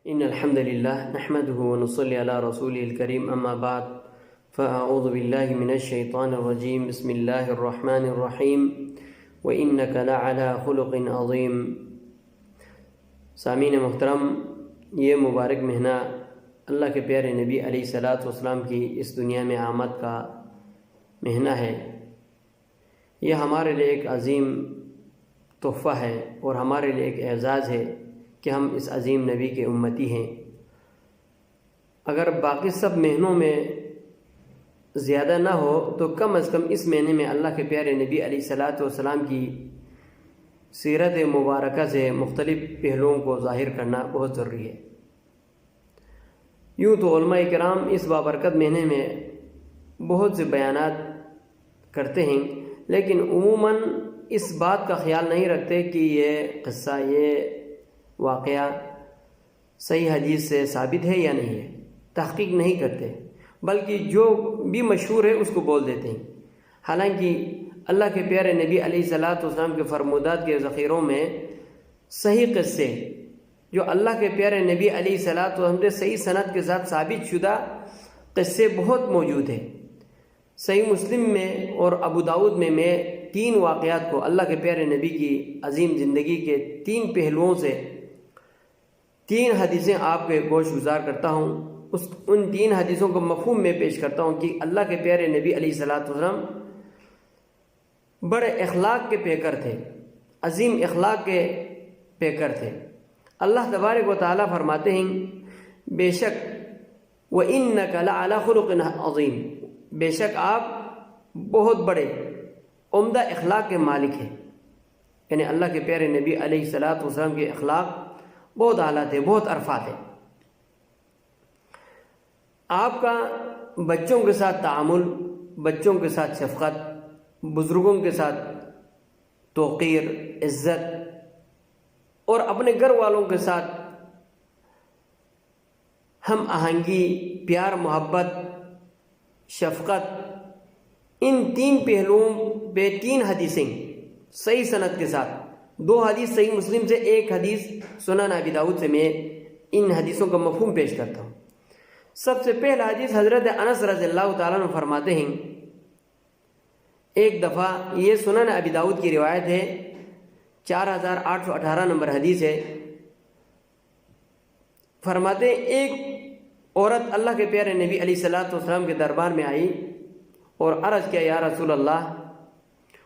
إن الحمد لله نحمده ونصلي على رسوله الكريم أما بعد فأعوذ بالله من الشيطان الرجيم بسم الله الرحمن الرحيم وإنك لعلى خلق عظيم. سامعین محترم، یہ مبارک مہینہ اللہ کے پیارے نبی علیہ الصلاۃ والسلام کی اس دنیا میں آمد کا مہینہ ہے. یہ ہمارے لیے ایک عظیم تحفہ ہے اور ہمارے لیے ایک اعزاز ہے کہ ہم اس عظیم نبی کے امتی ہیں. اگر باقی سب مہینوں میں زیادہ نہ ہو تو کم از کم اس مہینے میں اللہ کے پیارے نبی علیہ الصلاۃ والسلام کی سیرت مبارکہ سے مختلف پہلوؤں کو ظاہر کرنا بہت ضروری ہے. یوں تو علماء کرام اس بابرکت مہینے میں بہت سے بیانات کرتے ہیں، لیکن عموماً اس بات کا خیال نہیں رکھتے کہ یہ قصہ، یہ واقعہ صحیح حدیث سے ثابت ہے یا نہیں ہے. تحقیق نہیں کرتے، بلکہ جو بھی مشہور ہے اس کو بول دیتے ہیں. حالانکہ اللہ کے پیارے نبی علیہ الصلاۃ والسلام کے فرمودات کے ذخیروں میں صحیح قصے، جو اللہ کے پیارے نبی علیہ الصلاۃ والسلام سے صحیح سند کے ساتھ ثابت شدہ قصے بہت موجود ہیں. صحیح مسلم میں اور ابو داؤد میں 3 واقعات کو اللہ کے پیارے نبی کی عظیم زندگی کے 3 پہلوؤں سے 3 حدیثیں آپ کے گوش گزار کرتا ہوں. ان 3 حدیثوں کو مفہوم میں پیش کرتا ہوں کہ اللہ کے پیارے نبی علیہ الصلاۃ والسلام بڑے اخلاق کے پیکر تھے، عظیم اخلاق کے پیکر تھے. اللہ تبارک و تعالیٰ فرماتے ہیں بے شک وَإِنَّكَ لَعَلَى خُلُقٍ عَظِيمٍ، بے شک آپ بہت بڑے عمدہ اخلاق کے مالک ہیں. یعنی اللہ کے پیارے نبی علیہ الصلاۃ والسلام کے اخلاق بہت اعلیٰ تھے، بہت عرفہ تھے. آپ کا بچوں کے ساتھ تعامل، بچوں کے ساتھ شفقت، بزرگوں کے ساتھ توقیر، عزت، اور اپنے گھر والوں کے ساتھ ہم آہنگی، پیار، محبت، شفقت، ان 3 پہلوؤں پہ 3 حدیثیں صحیح سند کے ساتھ، 2 حدیث صحیح مسلم سے، 1 حدیث سنن ابی داؤد سے میں ان حدیثوں کا مفہوم پیش کرتا ہوں. سب سے پہلا حدیث حضرت انس رضی اللہ تعالیٰ عنہ فرماتے ہیں، ایک دفعہ، یہ سنن ابی داؤد کی روایت ہے، 4818 نمبر حدیث ہے. فرماتے ہیں ایک عورت اللہ کے پیارے نبی علیہ الصلاۃ والسلام کے دربار میں آئی اور عرض کیا، یا رسول اللہ،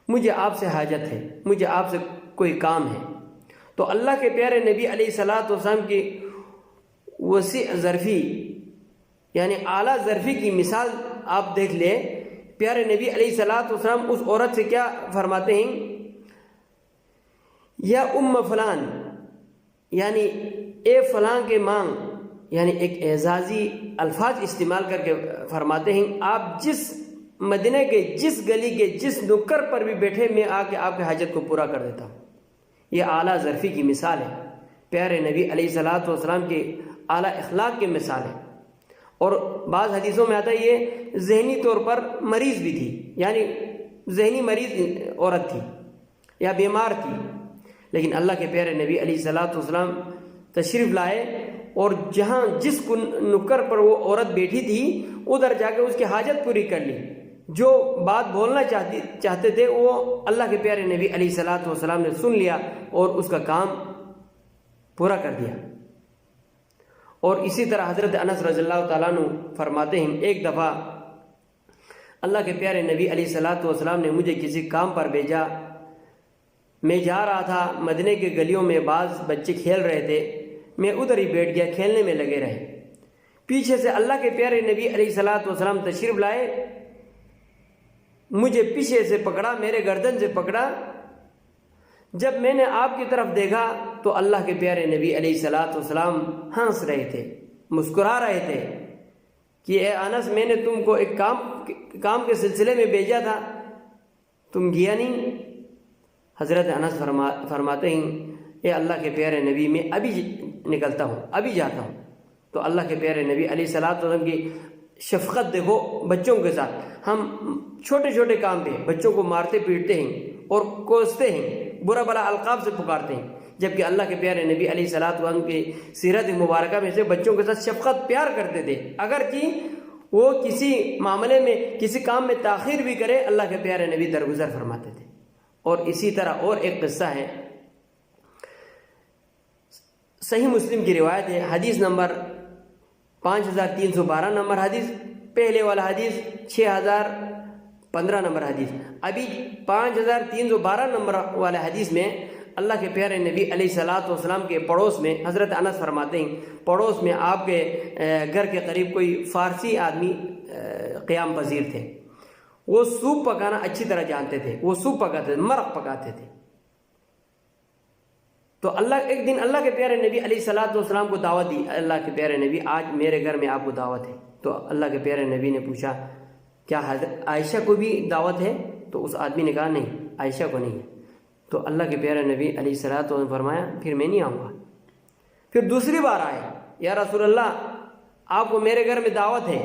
مجھے آپ سے حاجت ہے، مجھے آپ سے کوئی کام ہے. تو اللہ کے پیارے نبی علیہ الصلاۃ والسلام کی وسیع ظرفی، یعنی اعلیٰ ظرفی کی مثال آپ دیکھ لیں. پیارے نبی علیہ الصلاۃ والسلام اس عورت سے کیا فرماتے ہیں، یا ام فلان، یعنی اے فلاں کے ماں، یعنی ایک اعزازی الفاظ استعمال کر کے فرماتے ہیں، آپ جس مدینہ کے جس گلی کے جس نکر پر بھی بیٹھے، میں آ کے آپ کے حاجت کو پورا کر دیتا ہوں. یہ اعلیٰ ظرفی کی مثال ہے، پیارے نبی علیہ الصلاۃ والسلام کے اعلیٰ اخلاق کی مثال ہے. اور بعض حدیثوں میں آتا ہے یہ ذہنی طور پر مریض بھی تھی، یعنی ذہنی مریض عورت تھی یا بیمار تھی، لیکن اللہ کے پیارے نبی علیہ الصلاۃ والسلام تشریف لائے اور جہاں جس نکر پر وہ عورت بیٹھی تھی ادھر جا کے اس کی حاجت پوری کر لی. جو بات بولنا چاہتے تھے وہ اللہ کے پیارے نبی علیہ الصلاۃ والسلام نے سن لیا اور اس کا کام پورا کر دیا. اور اسی طرح حضرت انس رضی اللہ تعالیٰ عنہ فرماتے ہیں، ایک دفعہ اللہ کے پیارے نبی علیہ الصلاۃ والسلام نے مجھے کسی کام پر بھیجا. میں جا رہا تھا، مدینے کے گلیوں میں بعض بچے کھیل رہے تھے، میں ادھر ہی بیٹھ گیا، کھیلنے میں لگے رہے. پیچھے سے اللہ کے پیارے نبی علیہ الصلاۃ والسلام تشریف لائے، مجھے پیچھے سے پکڑا، میرے گردن سے پکڑا. جب میں نے آپ کی طرف دیکھا تو اللہ کے پیارے نبی علیہ الصلاۃ والسلام ہنس رہے تھے، مسکرا رہے تھے کہ اے انس، میں نے تم کو ایک کام کے سلسلے میں بھیجا تھا، تم گیا نہیں. حضرت انس فرماتے ہیں، اے اللہ کے پیارے نبی، میں ابھی نکلتا ہوں، ابھی جاتا ہوں. تو اللہ کے پیارے نبی علیہ الصلاۃ والسلام کی شفقت دیکھو بچوں کے ساتھ. ہم چھوٹے چھوٹے کام پہ بچوں کو مارتے پیٹتے ہیں اور کوستے ہیں، برا بلا القاب سے پکارتے ہیں، جبکہ اللہ کے پیارے نبی علیہ الصلوۃ والسلام کی سیرت مبارکہ میں سے بچوں کے ساتھ شفقت پیار کرتے تھے، اگرچہ وہ کسی معاملے میں کسی کام میں تاخیر بھی کرے اللہ کے پیارے نبی درگزر فرماتے تھے۔ اور اسی طرح اور ایک قصہ ہے، صحیح مسلم کی روایت ہے، حدیث نمبر 5312 نمبر حدیث، پہلے والا حدیث 6015 نمبر حدیث۔ ابھی 5312 نمبر والے حدیث میں اللہ کے پیارے نبی علیہ الصلوۃ والسلام کے پڑوس میں حضرت انس فرماتے ہیں، پڑوس میں آپ کے گھر کے قریب کوئی فارسی آدمی قیام پذیر تھے، وہ سوپ پکانا اچھی طرح جانتے تھے، وہ سوپ پکاتے تھے، مرق پکاتے تھے۔ تو ایک دن اللہ کے پیارے نبی علیہ الصلوۃ والسلام کو دعوت دی، اللہ کے پیارے نبی آج میرے گھر میں آپ کو دعوت ہے۔ تو اللہ کے پیارے نبی نے پوچھا کیا حضرت عائشہ کو بھی دعوت ہے؟ تو اس آدمی نے کہا نہیں، عائشہ کو نہیں ہے۔ تو اللہ کے پیارے نبی علیہ الصلوۃ والسلام نے فرمایا پھر میں نہیں آؤں گا۔ پھر دوسری بار آئے، یا رسول اللہ آپ کو میرے گھر میں دعوت ہے؟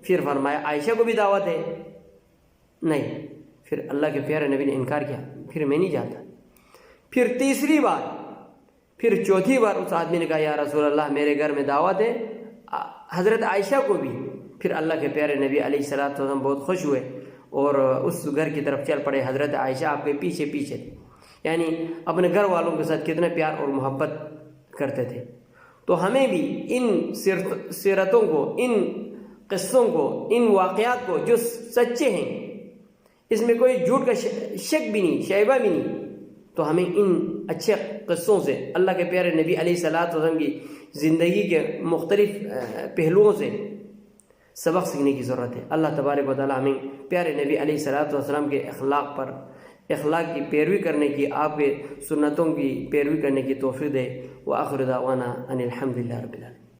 پھر فرمایا عائشہ کو بھی دعوت ہے؟ نہیں۔ پھر اللہ کے پیارے نبی نے انکار کیا، پھر میں نہیں جاتا۔ پھر تیسری بار، پھر چوتھی بار اس آدمی نے کہا یا رسول اللہ میرے گھر میں دعوت ہے حضرت عائشہ کو بھی۔ پھر اللہ کے پیارے نبی علیہ الصلوۃ والسلام بہت خوش ہوئے اور اس گھر کی طرف چل پڑے۔ حضرت عائشہ آپ کے پیچھے پیچھے تھے، یعنی اپنے گھر والوں کے ساتھ کتنے پیار اور محبت کرتے تھے۔ تو ہمیں بھی ان سیرتوں کو، ان قصوں کو، ان واقعات کو جو سچے ہیں، اس میں کوئی جھوٹ کا شک بھی نہیں، شائبہ بھی نہیں، تو ہمیں ان اچھے قصوں سے، اللہ کے پیارے نبی علیہ الصلوۃ والسلام کی زندگی کے مختلف پہلوؤں سے سبق سیکھنے کی ضرورت ہے۔ اللہ تبارک و تعالی ہمیں پیارے نبی علیہ الصلوۃ والسلام کے اخلاق کی پیروی کرنے کی، آپ کے سنتوں کی پیروی کرنے کی توفیق دے۔ وآخر دعوانا ان الحمد للہ رب العالمین۔